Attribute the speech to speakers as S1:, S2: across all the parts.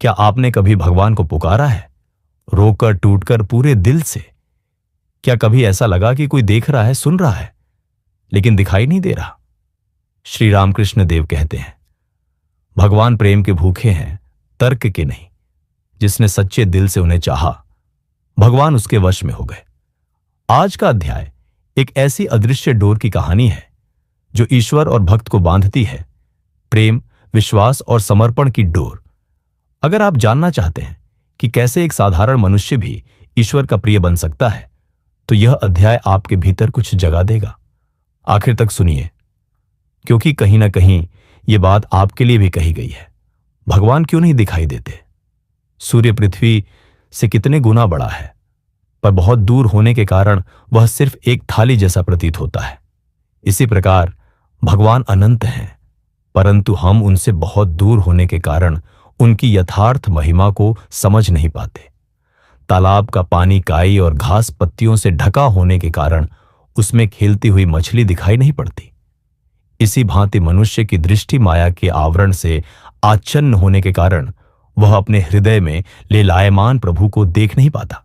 S1: क्या आपने कभी भगवान को पुकारा है, रोकर टूटकर पूरे दिल से? क्या कभी ऐसा लगा कि कोई देख रहा है, सुन रहा है, लेकिन दिखाई नहीं दे रहा? श्री रामकृष्ण देव कहते हैं, भगवान प्रेम के भूखे हैं, तर्क के नहीं। जिसने सच्चे दिल से उन्हें चाहा, भगवान उसके वश में हो गए। आज का अध्याय एक ऐसी अदृश्य डोर की कहानी है जो ईश्वर और भक्त को बांधती है, प्रेम, विश्वास और समर्पण की डोर। अगर आप जानना चाहते हैं कि कैसे एक साधारण मनुष्य भी ईश्वर का प्रिय बन सकता है, तो यह अध्याय आपके भीतर कुछ जगा देगा। आखिर तक सुनिए, क्योंकि कहीं ना कहीं यह बात आपके लिए भी कही गई है। भगवान क्यों नहीं दिखाई देते? सूर्य पृथ्वी से कितने गुना बड़ा है, पर बहुत दूर होने के कारण वह सिर्फ एक थाली जैसा प्रतीत होता है। इसी प्रकार भगवान अनंत हैं, परंतु हम उनसे बहुत दूर होने के कारण उनकी यथार्थ महिमा को समझ नहीं पाते। तालाब का पानी काई और घास पत्तियों से ढका होने के कारण उसमें खेलती हुई मछली दिखाई नहीं पड़ती। इसी भांति मनुष्य की दृष्टि माया के आवरण से आच्छन्न होने के कारण वह अपने हृदय में लीलायमान प्रभु को देख नहीं पाता।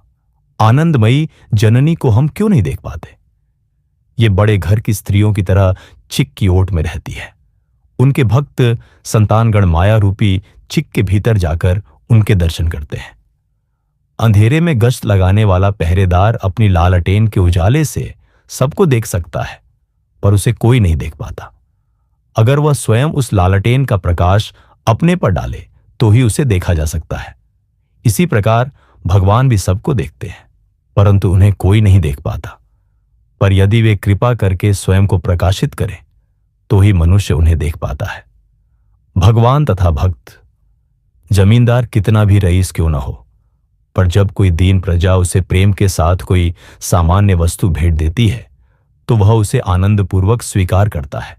S1: आनंदमयी जननी को हम क्यों नहीं देख पाते? ये बड़े घर की स्त्रियों की तरह चिक की ओट में रहती है। उनके भक्त संतानगण माया रूपी चिक के भीतर जाकर उनके दर्शन करते हैं। अंधेरे में गश्त लगाने वाला पहरेदार अपनी लालटेन के उजाले से सबको देख सकता है, पर उसे कोई नहीं देख पाता। अगर वह स्वयं उस लालटेन का प्रकाश अपने पर डाले तो ही उसे देखा जा सकता है। इसी प्रकार भगवान भी सबको देखते हैं, परंतु उन्हें कोई नहीं देख पाता। पर यदि वे कृपा करके स्वयं को प्रकाशित करें तो ही मनुष्य उन्हें देख पाता है। भगवान तथा भक्त, जमींदार कितना भी रईस क्यों न हो, पर जब कोई दीन प्रजा उसे प्रेम के साथ कोई सामान्य वस्तु भेंट देती है तो वह उसे आनंदपूर्वक स्वीकार करता है।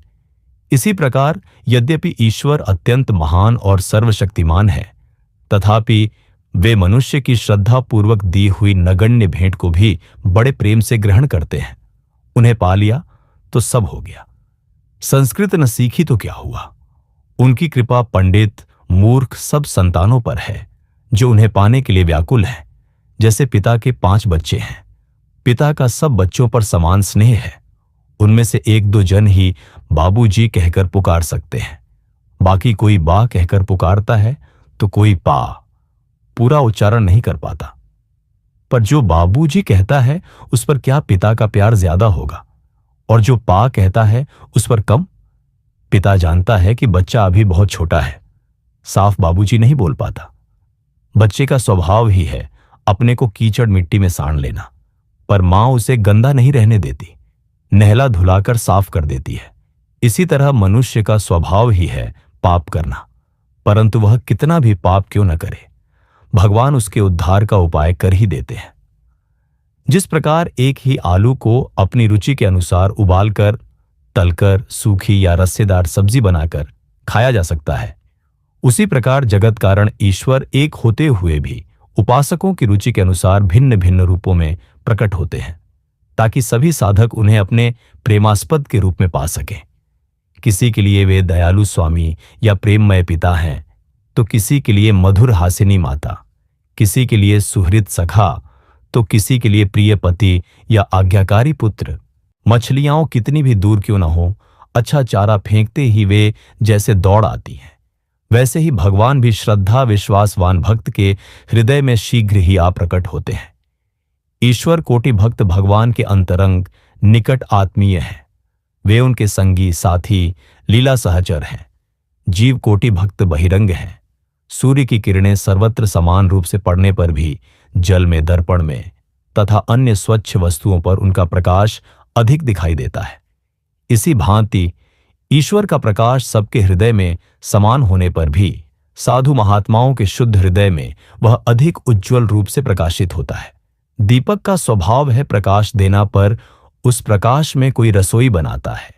S1: इसी प्रकार यद्यपि ईश्वर अत्यंत महान और सर्वशक्तिमान है, तथापि वे मनुष्य की श्रद्धापूर्वक दी हुई नगण्य भेंट को भी बड़े प्रेम से ग्रहण करते हैं। उन्हें पा लिया तो सब हो गया। संस्कृत न सीखी तो क्या हुआ? उनकी कृपा पंडित, मूर्ख सब संतानों पर है जो उन्हें पाने के लिए व्याकुल हैं। जैसे पिता के 5 बच्चे हैं, पिता का सब बच्चों पर समान स्नेह है। उनमें से 1-2 जन ही बाबूजी कहकर पुकार सकते हैं, बाकी कोई बा कहकर पुकारता है तो कोई पा, पूरा उच्चारण नहीं कर पाता। पर जो बाबूजी कहता है उस पर क्या पिता का प्यार ज्यादा होगा, और जो पा कहता है उस पर कम? पिता जानता है कि बच्चा अभी बहुत छोटा है, साफ बाबूजी नहीं बोल पाता। बच्चे का स्वभाव ही है अपने को कीचड़ मिट्टी में साड़ लेना, पर मां उसे गंदा नहीं रहने देती, नहला धुलाकर साफ कर देती है। इसी तरह मनुष्य का स्वभाव ही है पाप करना, परंतु वह कितना भी पाप क्यों न करे, भगवान उसके उद्धार का उपाय कर ही देते हैं। जिस प्रकार एक ही आलू को अपनी रुचि के अनुसार उबालकर, तलकर, सूखी या रस्सेदार सब्जी बनाकर खाया जा सकता है, उसी प्रकार जगत कारण ईश्वर एक होते हुए भी उपासकों की रुचि के अनुसार भिन्न भिन्न रूपों में प्रकट होते हैं, ताकि सभी साधक उन्हें अपने प्रेमास्पद के रूप में पा सकें। किसी के लिए वे दयालु स्वामी या प्रेममय पिता हैं, तो किसी के लिए मधुर हासिनी माता, किसी के लिए सुहृद सखा, तो किसी के लिए प्रिय पति या आज्ञाकारी पुत्र। मछलियां कितनी भी दूर क्यों न हो, अच्छा चारा फेंकते ही वे जैसे दौड़ आती हैं, वैसे ही भगवान भी श्रद्धा विश्वासवान भक्त के हृदय में शीघ्र ही आ प्रकट होते हैं। ईश्वर कोटि भक्त भगवान के अंतरंग निकट आत्मीय हैं। वे उनके संगी, साथी, लीला सहचर हैं। जीव कोटि भक्त बहिरंग हैं। सूर्य की किरणें सर्वत्र समान रूप से पड़ने पर भी जल में, दर्पण में तथा अन्य स्वच्छ वस्तुओं पर उनका प्रकाश अधिक दिखाई देता है। इसी भांति ईश्वर का प्रकाश सबके हृदय में समान होने पर भी साधु महात्माओं के शुद्ध हृदय में वह अधिक उज्ज्वल रूप से प्रकाशित होता है। दीपक का स्वभाव है प्रकाश देना, पर उस प्रकाश में कोई रसोई बनाता है,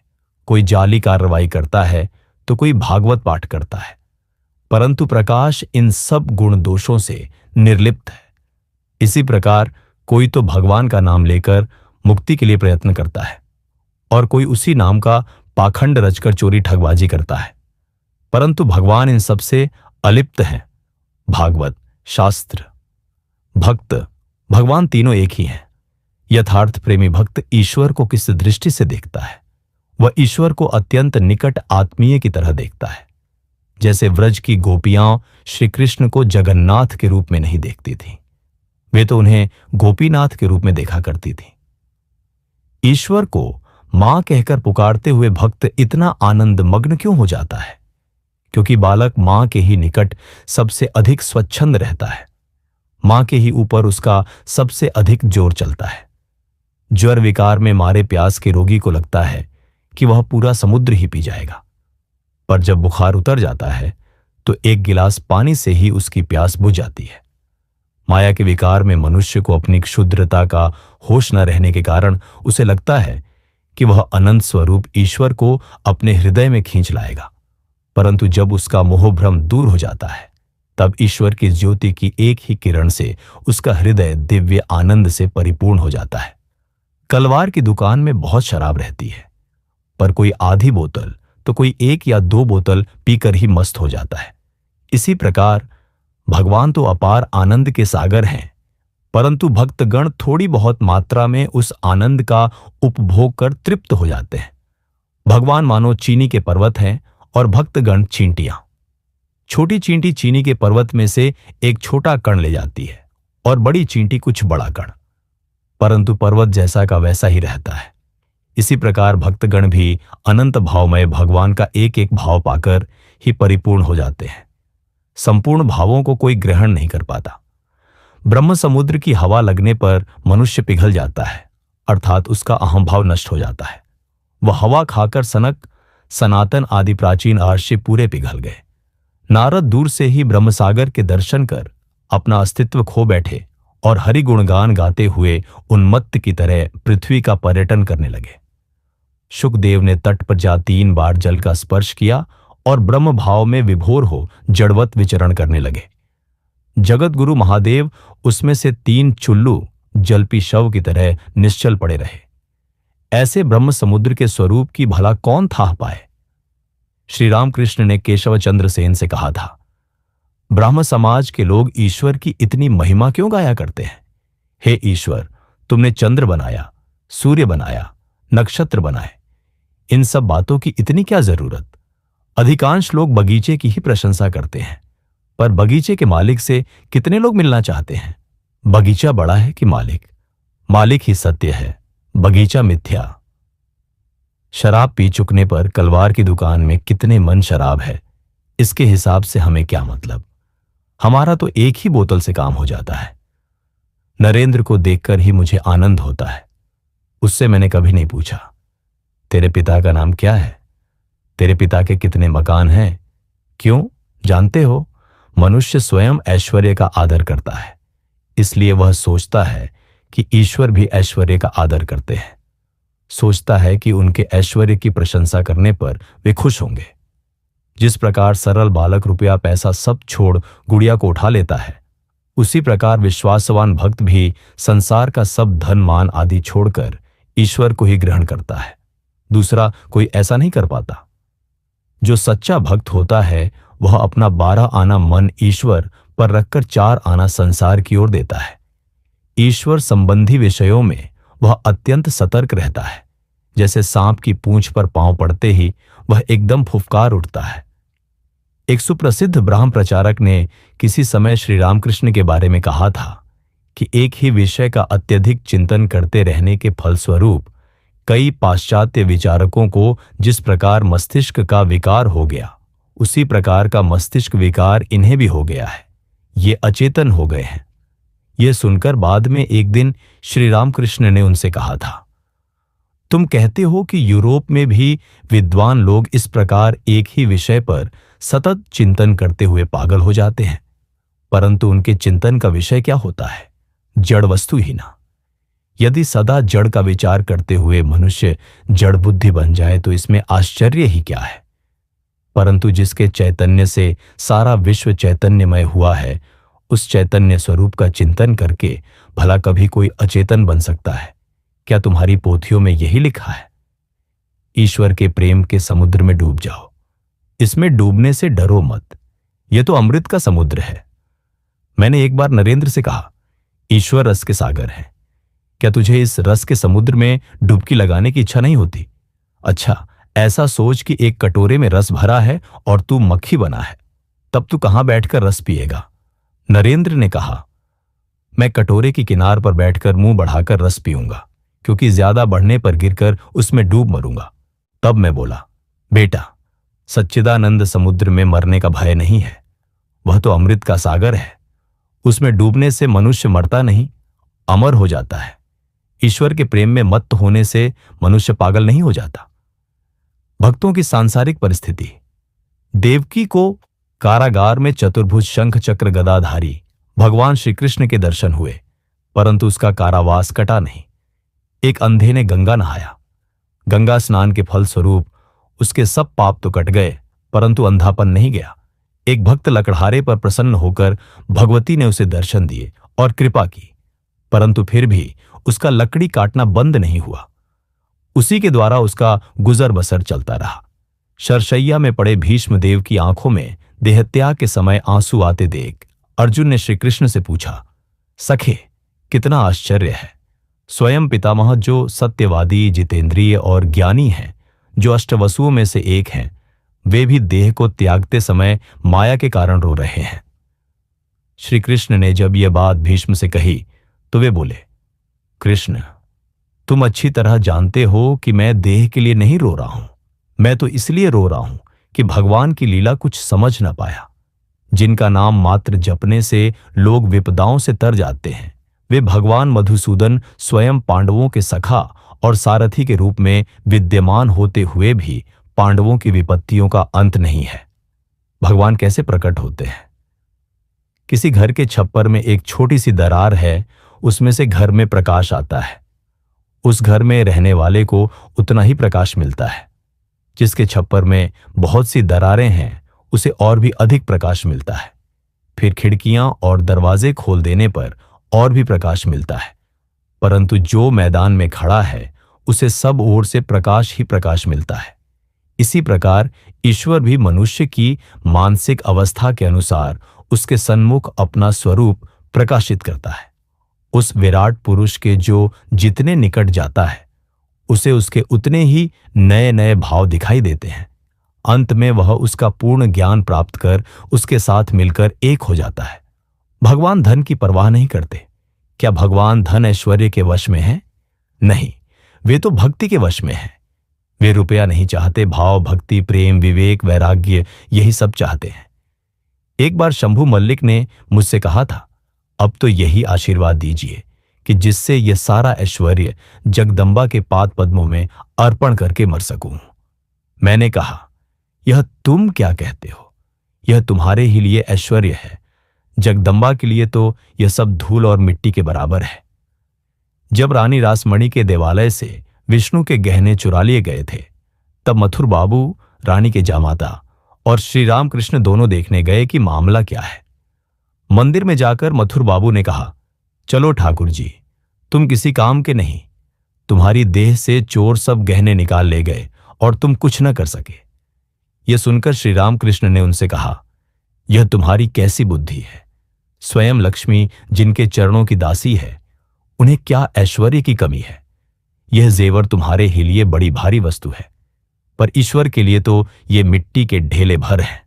S1: कोई जाली कार्रवाई करता है, तो कोई भागवत पाठ करता है, परंतु प्रकाश इन सब गुण दोषों से निर्लिप्त है। इसी प्रकार कोई तो भगवान का नाम लेकर मुक्ति के लिए प्रयत्न करता है, और कोई उसी नाम का पाखंड रचकर चोरी ठगबाजी करता है, परंतु भगवान इन सबसे अलिप्त हैं। भागवत, शास्त्र, भक्त, भगवान तीनों एक ही हैं। यथार्थ प्रेमी भक्त ईश्वर को किस दृष्टि से देखता है? वह ईश्वर को अत्यंत निकट आत्मीय की तरह देखता है। जैसे व्रज की गोपियां श्री कृष्ण को जगन्नाथ के रूप में नहीं देखती थीं, वे तो उन्हें गोपीनाथ के रूप में देखा करती थीं। ईश्वर को मां कहकर पुकारते हुए भक्त इतना आनंद मग्न क्यों हो जाता है? क्योंकि बालक मां के ही निकट सबसे अधिक स्वच्छंद रहता है, मां के ही ऊपर उसका सबसे अधिक जोर चलता है। ज्वर विकार में मारे प्यास के रोगी को लगता है कि वह पूरा समुद्र ही पी जाएगा, पर जब बुखार उतर जाता है तो एक गिलास पानी से ही उसकी प्यास बुझ जाती है। माया के विकार में मनुष्य को अपनी क्षुद्रता का होश न रहने के कारण उसे लगता है कि वह अनंत स्वरूप ईश्वर को अपने हृदय में खींच लाएगा, परंतु जब उसका मोहभ्रम दूर हो जाता है तब ईश्वर की ज्योति की एक ही किरण से उसका हृदय दिव्य आनंद से परिपूर्ण हो जाता है। कलवार की दुकान में बहुत शराब रहती है, पर कोई आधी बोतल तो कोई 1 या 2 बोतल पीकर ही मस्त हो जाता है। इसी प्रकार भगवान तो अपार आनंद के सागर हैं, परंतु भक्तगण थोड़ी बहुत मात्रा में उस आनंद का उपभोग कर तृप्त हो जाते हैं। भगवान मानो चीनी के पर्वत हैं और भक्तगण चींटियां। छोटी चींटी चीनी के पर्वत में से एक छोटा कण ले जाती है और बड़ी चींटी कुछ बड़ा कण, परंतु पर्वत जैसा का वैसा ही रहता है। इसी प्रकार भक्तगण भी अनंत भावमय भगवान का एक एक भाव पाकर ही परिपूर्ण हो जाते हैं। संपूर्ण भावों को कोई ग्रहण नहीं कर पाता। ब्रह्म समुद्र की हवा लगने पर मनुष्य पिघल जाता है, अर्थात उसका अहंभाव नष्ट हो जाता है। वह हवा खाकर सनक, सनातन आदि प्राचीन आर्षि पूरे पिघल गए। नारद दूर से ही ब्रह्मसागर के दर्शन कर अपना अस्तित्व खो बैठे और हरि गुणगान गाते हुए उन्मत्त की तरह पृथ्वी का पर्यटन करने लगे। शुकदेव ने तट पर जा 3 बार जल का स्पर्श किया और ब्रह्म भाव में विभोर हो जड़वत विचरण करने लगे। जगत गुरु महादेव उसमें से 3 चुल्लू जलपी शव की तरह निश्चल पड़े रहे। ऐसे ब्रह्म समुद्र के स्वरूप की भला कौन थाह पाए? श्री रामकृष्ण ने केशव चंद्र सेन से कहा था, ब्राह्म समाज के लोग ईश्वर की इतनी महिमा क्यों गाया करते हैं? हे ईश्वर, तुमने चंद्र बनाया, सूर्य बनाया, नक्षत्र बनाए, इन सब बातों की इतनी क्या जरूरत? अधिकांश लोग बगीचे की ही प्रशंसा करते हैं, पर बगीचे के मालिक से कितने लोग मिलना चाहते हैं? बगीचा बड़ा है कि मालिक? मालिक ही सत्य है, बगीचा मिथ्या। शराब पी चुकने पर कलवार की दुकान में कितने मन शराब है, इसके हिसाब से हमें क्या मतलब? हमारा तो एक ही बोतल से काम हो जाता है। नरेंद्र को देखकर ही मुझे आनंद होता है। उससे मैंने कभी नहीं पूछा, तेरे पिता का नाम क्या है? तेरे पिता के कितने मकान हैं? क्यों? जानते हो, मनुष्य स्वयं ऐश्वर्य का आदर करता है, इसलिए वह सोचता है कि ईश्वर भी ऐश्वर्य का आदर करते हैं। सोचता है कि उनके ऐश्वर्य की प्रशंसा करने पर वे खुश होंगे। जिस प्रकार सरल बालक रुपया पैसा सब छोड़ गुड़िया को उठा लेता है, उसी प्रकार विश्वासवान भक्त भी संसार का सब धन मान आदि छोड़कर ईश्वर को ही ग्रहण करता है। दूसरा कोई ऐसा नहीं कर पाता। जो सच्चा भक्त होता है वह अपना 12 आना मन ईश्वर पर रखकर 4 आना संसार की ओर देता है। ईश्वर संबंधी विषयों में वह अत्यंत सतर्क रहता है। जैसे सांप की पूंछ पर पांव पड़ते ही वह एकदम फुफकार उठता है। एक सुप्रसिद्ध ब्राह्म प्रचारक ने किसी समय श्री रामकृष्ण के बारे में कहा था कि एक ही विषय का अत्यधिक चिंतन करते रहने के फलस्वरूप कई पाश्चात्य विचारकों को जिस प्रकार मस्तिष्क का विकार हो गया, उसी प्रकार का मस्तिष्क विकार इन्हें भी हो गया है। ये अचेतन हो गए हैं। यह सुनकर बाद में एक दिन श्री रामकृष्ण ने उनसे कहा था, तुम कहते हो कि यूरोप में भी विद्वान लोग इस प्रकार एक ही विषय पर सतत चिंतन करते हुए पागल हो जाते हैं, परंतु उनके चिंतन का विषय क्या होता है? जड़ वस्तु ही ना। यदि सदा जड़ का विचार करते हुए मनुष्य जड़ बुद्धि बन जाए तो इसमें आश्चर्य ही क्या है? परंतु जिसके चैतन्य से सारा विश्व चैतन्यमय हुआ है, उस चैतन्य स्वरूप का चिंतन करके भला कभी कोई अचेतन बन सकता है? क्या तुम्हारी पोथियों में यही लिखा है? ईश्वर के प्रेम के समुद्र में डूब जाओ। इसमें डूबने से डरो मत, यह तो अमृत का समुद्र है। मैंने एक बार नरेंद्र से कहा, ईश्वर रस के सागर है, क्या तुझे इस रस के समुद्र में डुबकी लगाने की इच्छा नहीं होती? अच्छा, ऐसा सोच कि एक कटोरे में रस भरा है और तू मक्खी बना है, तब तू कहां बैठकर रस पिएगा? नरेंद्र ने कहा, मैं कटोरे की किनार पर बैठकर मुंह बढ़ाकर रस पीऊंगा, क्योंकि ज्यादा बढ़ने पर गिरकर उसमें डूब मरूंगा। तब मैं बोला, बेटा, सच्चिदानंद समुद्र में मरने का भय नहीं है, वह तो अमृत का सागर है। उसमें डूबने से मनुष्य मरता नहीं, अमर हो जाता है। ईश्वर के प्रेम में मत्त होने से मनुष्य पागल नहीं हो जाता। भक्तों की सांसारिक परिस्थिति। देवकी को कारागार में चतुर्भुज शंख चक्र गदाधारी भगवान श्री कृष्ण के दर्शन हुए, परंतु उसका कारावास कटा नहीं। एक अंधे ने गंगा नहाया, गंगा स्नान के फल स्वरूप उसके सब पाप तो कट गए, परंतु अंधापन नहीं गया। एक भक्त लकड़हारे पर प्रसन्न होकर भगवती ने उसे दर्शन दिए और कृपा की, परंतु फिर भी उसका लकड़ी काटना बंद नहीं हुआ। उसी के द्वारा उसका गुजर बसर चलता रहा। शरशैया में पड़े भीष्म देव की आंखों में देहत्याग के समय आंसू आते देख अर्जुन ने श्री कृष्ण से पूछा, सखे, कितना आश्चर्य है, स्वयं पितामह जो सत्यवादी, जितेंद्रिय और ज्ञानी हैं, जो अष्टवसुओं में से एक हैं, वे भी देह को त्यागते समय माया के कारण रो रहे हैं। श्री कृष्ण ने जब यह बात भीष्म से कही तो वे बोले, कृष्ण, तुम अच्छी तरह जानते हो कि मैं देह के लिए नहीं रो रहा हूं। मैं तो इसलिए रो रहा हूं कि भगवान की लीला कुछ समझ न पाया। जिनका नाम मात्र जपने से लोग विपदाओं से तर जाते हैं, वे भगवान मधुसूदन स्वयं पांडवों के सखा और सारथी के रूप में विद्यमान होते हुए भी पांडवों की विपत्तियों का अंत नहीं है। भगवान कैसे प्रकट होते हैं? किसी घर के छप्पर में एक छोटी सी दरार है, उसमें से घर में प्रकाश आता है। उस घर में रहने वाले को उतना ही प्रकाश मिलता है। जिसके छप्पर में बहुत सी दरारें हैं, उसे और भी अधिक प्रकाश मिलता है। फिर खिड़कियां और दरवाजे खोल देने पर और भी प्रकाश मिलता है, परंतु जो मैदान में खड़ा है उसे सब ओर से प्रकाश ही प्रकाश मिलता है। इसी प्रकार ईश्वर भी मनुष्य की मानसिक अवस्था के अनुसार उसके सन्मुख अपना स्वरूप प्रकाशित करता है। उस विराट पुरुष के जो जितने निकट जाता है, उसे उसके उतने ही नए नए भाव दिखाई देते हैं। अंत में वह उसका पूर्ण ज्ञान प्राप्त कर उसके साथ मिलकर एक हो जाता है। भगवान धन की परवाह नहीं करते। क्या भगवान धन ऐश्वर्य के वश में है? नहीं, वे तो भक्ति के वश में हैं। वे रुपया नहीं चाहते, भाव, भक्ति, प्रेम, विवेक, वैराग्य, यही सब चाहते हैं। एक बार शंभू मल्लिक ने मुझसे कहा था, अब तो यही आशीर्वाद दीजिए कि जिससे यह सारा ऐश्वर्य जगदम्बा के पाद पद्मों में अर्पण करके मर सकूं। मैंने कहा, यह तुम क्या कहते हो? यह तुम्हारे ही लिए ऐश्वर्य है, जगदम्बा के लिए तो यह सब धूल और मिट्टी के बराबर है। जब रानी रासमणी के देवालय से विष्णु के गहने चुरा लिए गए थे, तब मथुर बाबू, रानी के जामाता और श्री राम कृष्ण दोनों देखने गए कि मामला क्या है। मंदिर में जाकर मथुर बाबू ने कहा, चलो ठाकुर जी, तुम किसी काम के नहीं, तुम्हारी देह से चोर सब गहने निकाल ले गए और तुम कुछ न कर सके। यह सुनकर श्री राम कृष्ण ने उनसे कहा, यह तुम्हारी कैसी बुद्धि है? स्वयं लक्ष्मी जिनके चरणों की दासी है, उन्हें क्या ऐश्वर्य की कमी है? यह जेवर तुम्हारे ही लिए बड़ी भारी वस्तु है, पर ईश्वर के लिए तो ये मिट्टी के ढेले भर हैं।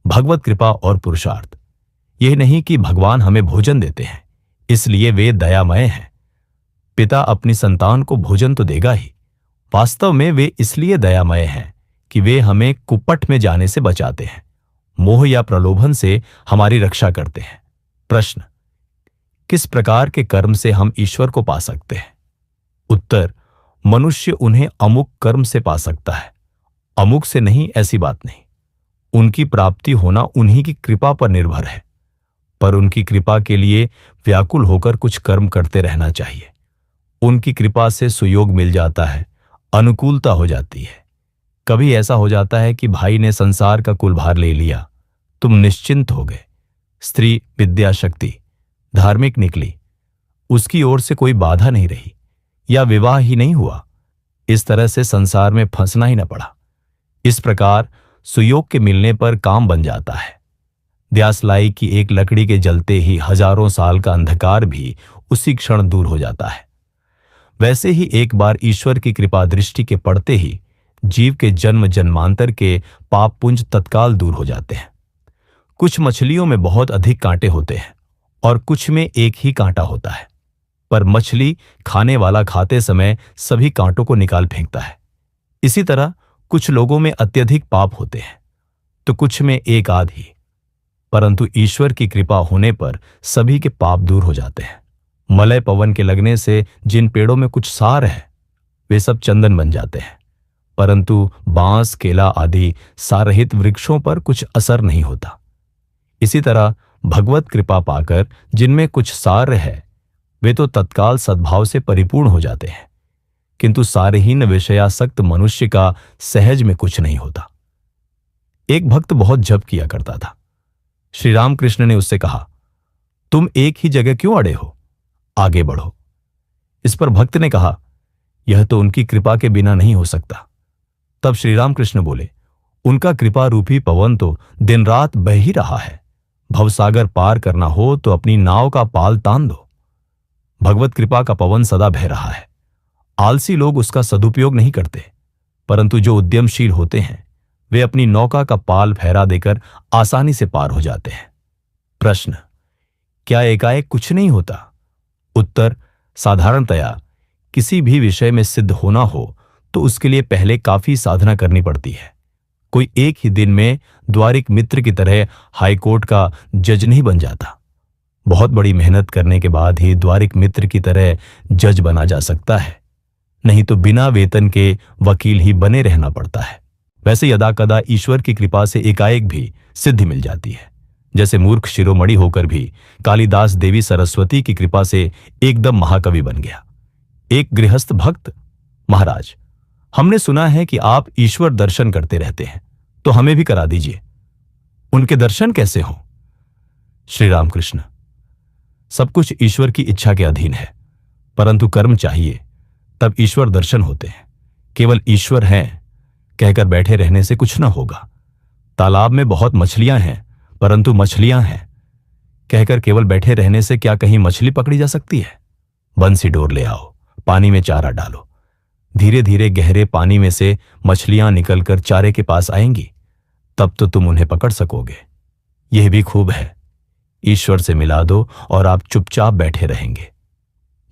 S1: भगवत कृपा और पुरुषार्थ। यह नहीं कि भगवान हमें भोजन देते हैं, इसलिए वे दयामय हैं। पिता अपनी संतान को भोजन तो देगा ही, वास्तव में वे इसलिए दयामय हैं कि वे हमें कुपट में जाने से बचाते हैं, मोह या प्रलोभन से हमारी रक्षा करते हैं। प्रश्न, किस प्रकार के कर्म से हम ईश्वर को पा सकते हैं? उत्तर, मनुष्य उन्हें अमुक कर्म से पा सकता है, अमुक से नहीं, ऐसी बात नहीं। उनकी प्राप्ति होना उन्हीं की कृपा पर निर्भर है, पर उनकी कृपा के लिए व्याकुल होकर कुछ कर्म करते रहना चाहिए। उनकी कृपा से सुयोग मिल जाता है, अनुकूलता हो जाती है। कभी ऐसा हो जाता है कि भाई ने संसार का कुलभार ले लिया, तुम निश्चिंत हो गए। स्त्री विद्या शक्ति धार्मिक निकली, उसकी ओर से कोई बाधा नहीं रही, या विवाह ही नहीं हुआ। इस तरह से संसार में फंसना ही न पड़ा। इस प्रकार सुयोग के मिलने पर काम बन जाता है। द्यासलाई की एक लकड़ी के जलते ही हजारों साल का अंधकार भी उसी क्षण दूर हो जाता है। वैसे ही एक बार ईश्वर की कृपा दृष्टि के पड़ते ही जीव के जन्म जन्मांतर के पाप पुंज तत्काल दूर हो जाते हैं। कुछ मछलियों में बहुत अधिक कांटे होते हैं और कुछ में एक ही कांटा होता है, पर मछली खाने वाला खाते समय सभी कांटों को निकाल फेंकता है। इसी तरह कुछ लोगों में अत्यधिक पाप होते हैं तो कुछ में एक आध ही, परंतु ईश्वर की कृपा होने पर सभी के पाप दूर हो जाते हैं। मलय पवन के लगने से जिन पेड़ों में कुछ सार है वे सब चंदन बन जाते हैं, परंतु बांस, केला आदि सारहित वृक्षों पर कुछ असर नहीं होता। इसी तरह भगवत कृपा पाकर जिनमें कुछ सार है वे तो तत्काल सद्भाव से परिपूर्ण हो जाते हैं, किंतु सारहीन विषयासक्त मनुष्य का सहज में कुछ नहीं होता। एक भक्त बहुत जप किया करता था। श्री रामकृष्ण ने उससे कहा, तुम एक ही जगह क्यों अड़े हो, आगे बढ़ो। इस पर भक्त ने कहा, यह तो उनकी कृपा के बिना नहीं हो सकता। तब श्री रामकृष्ण बोले, उनका कृपा रूपी पवन तो दिन रात बह ही रहा है। भवसागर पार करना हो तो अपनी नाव का पाल तान दो। भगवत कृपा का पवन सदा बह रहा है। आलसी लोग उसका सदुपयोग नहीं करते, परंतु जो उद्यमशील होते हैं वे अपनी नौका का पाल फहरा देकर आसानी से पार हो जाते हैं। प्रश्न, क्या एकाएक कुछ नहीं होता? उत्तर, साधारणतया किसी भी विषय में सिद्ध होना हो तो उसके लिए पहले काफी साधना करनी पड़ती है। कोई एक ही दिन में द्वारिक मित्र की तरह हाईकोर्ट का जज नहीं बन जाता। बहुत बड़ी मेहनत करने के बाद ही द्वारिक मित्र की तरह जज बना जा सकता है, नहीं तो बिना वेतन के वकील ही बने रहना पड़ता है। वैसे यदाकदा ईश्वर की कृपा से एकाएक भी सिद्धि मिल जाती है। जैसे मूर्ख शिरोमणि होकर भी कालिदास देवी सरस्वती की कृपा से एकदम महाकवि बन गया। एक गृहस्थ भक्त, महाराज, हमने सुना है कि आप ईश्वर दर्शन करते रहते हैं, तो हमें भी करा दीजिए। उनके दर्शन कैसे हों? श्री रामकृष्ण, सब कुछ ईश्वर की इच्छा के अधीन है, परंतु कर्म चाहिए तब ईश्वर दर्शन होते हैं। केवल ईश्वर हैं कहकर बैठे रहने से कुछ न होगा। तालाब में बहुत मछलियां हैं, परंतु मछलियां हैं कहकर केवल बैठे रहने से क्या कहीं मछली पकड़ी जा सकती है? बंसी डोर ले आओ, पानी में चारा डालो, धीरे धीरे गहरे पानी में से मछलियां निकलकर चारे के पास आएंगी, तब तो तुम उन्हें पकड़ सकोगे। यह भी खूब है, ईश्वर से मिला दो और आप चुपचाप बैठे रहेंगे।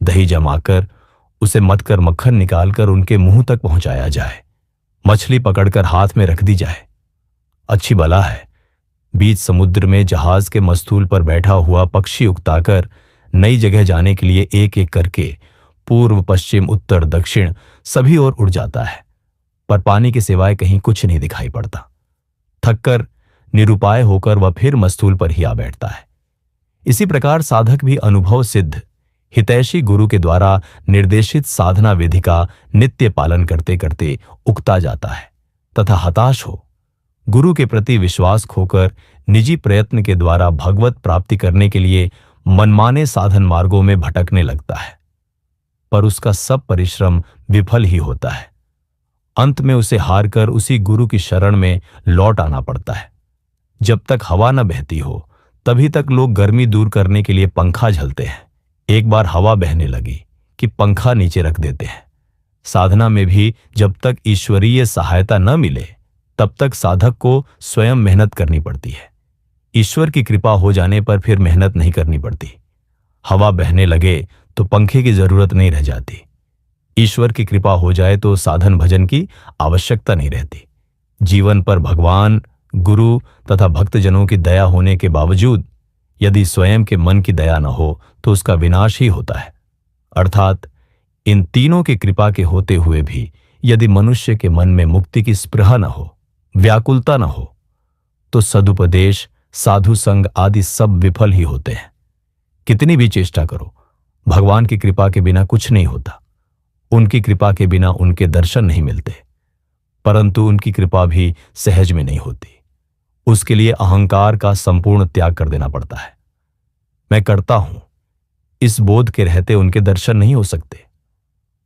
S1: दही जमाकर उसे मथ कर मक्खन निकालकर उनके मुंह तक पहुंचाया जाए, मछली पकड़कर हाथ में रख दी जाए। अच्छी बला है, बीच समुद्र में जहाज के मस्तूल पर बैठा हुआ पक्षी उकताकर नई जगह जाने के लिए एक एक करके पूर्व, पश्चिम, उत्तर, दक्षिण सभी ओर उड़ जाता है, पर पानी के सिवाय कहीं कुछ नहीं दिखाई पड़ता। थककर निरुपाय होकर वह फिर मस्तूल पर ही आ बैठता है। इसी प्रकार साधक भी अनुभव सिद्ध हितैषी गुरु के द्वारा निर्देशित साधना विधि का नित्य पालन करते करते उकता जाता है तथा हताश हो गुरु के प्रति विश्वास खोकर निजी प्रयत्न के द्वारा भगवत प्राप्ति करने के लिए मनमाने साधन मार्गों में भटकने लगता है, पर उसका सब परिश्रम विफल ही होता है। अंत में उसे हारकर उसी गुरु की शरण में लौट आना पड़ता है। जब तक हवा न बहती हो तभी तक लोग गर्मी दूर करने के लिए पंखा झलते हैं। एक बार हवा बहने लगी कि पंखा नीचे रख देते हैं। साधना में भी जब तक ईश्वरीय सहायता न मिले तब तक साधक को स्वयं मेहनत करनी पड़ती है। ईश्वर की कृपा हो जाने पर फिर मेहनत नहीं करनी पड़ती। हवा बहने लगे तो पंखे की जरूरत नहीं रह जाती। ईश्वर की कृपा हो जाए तो साधन भजन की आवश्यकता नहीं रहती। जीवन पर भगवान, गुरु तथा भक्तजनों की दया होने के बावजूद यदि स्वयं के मन की दया न हो तो उसका विनाश ही होता है। अर्थात इन तीनों की कृपा के होते हुए भी यदि मनुष्य के मन में मुक्ति की स्पृहा न हो, व्याकुलता न हो, तो सदुपदेश, साधु संग आदि सब विफल ही होते हैं। कितनी भी चेष्टा करो, भगवान की कृपा के बिना कुछ नहीं होता। उनकी कृपा के बिना उनके दर्शन नहीं मिलते, परंतु उनकी कृपा भी सहज में नहीं होती। उसके लिए अहंकार का संपूर्ण त्याग कर देना पड़ता है। मैं करता हूं, इस बोध के रहते उनके दर्शन नहीं हो सकते।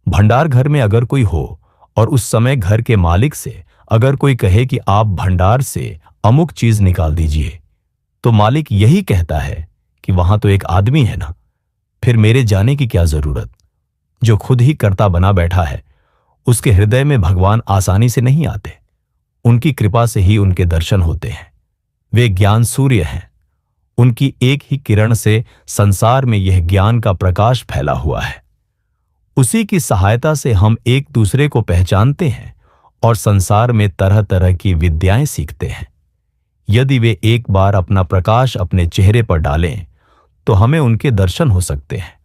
S1: भंडार घर में अगर कोई हो और उस समय घर के मालिक से अगर कोई कहे कि आप भंडार से अमुक चीज निकाल दीजिए, तो मालिक यही कहता है कि वहां तो एक आदमी है ना, फिर मेरे जाने की क्या जरूरत। जो खुद ही कर्ता बना बैठा है, उसके हृदय में भगवान आसानी से नहीं आते। उनकी कृपा से ही उनके दर्शन होते हैं। वे ज्ञान सूर्य हैं। उनकी एक ही किरण से संसार में यह ज्ञान का प्रकाश फैला हुआ है। उसी की सहायता से हम एक दूसरे को पहचानते हैं और संसार में तरह तरह की विद्याएं सीखते हैं। यदि वे एक बार अपना प्रकाश अपने चेहरे पर डालें तो हमें उनके दर्शन हो सकते हैं।